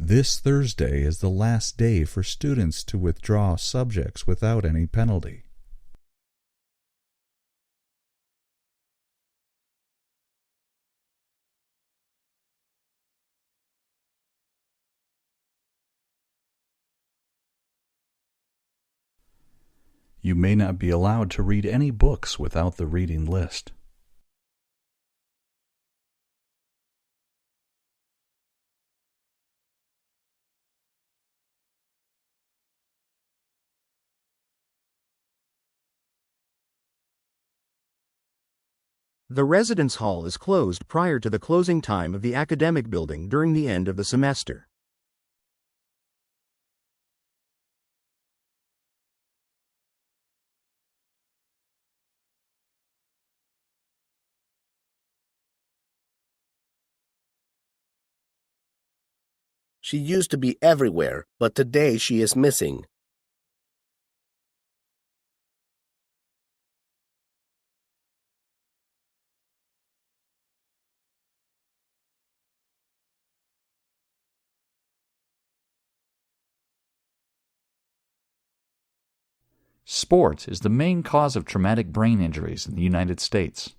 This Thursday is the last day for students to withdraw subjects without any penalty. You may not be allowed to read any books without the reading list. The residence hall is closed prior to the closing time of the academic building during the end of the semester. She used to be everywhere, but today she is missing. Sport is the main cause of traumatic brain injuries in the United States.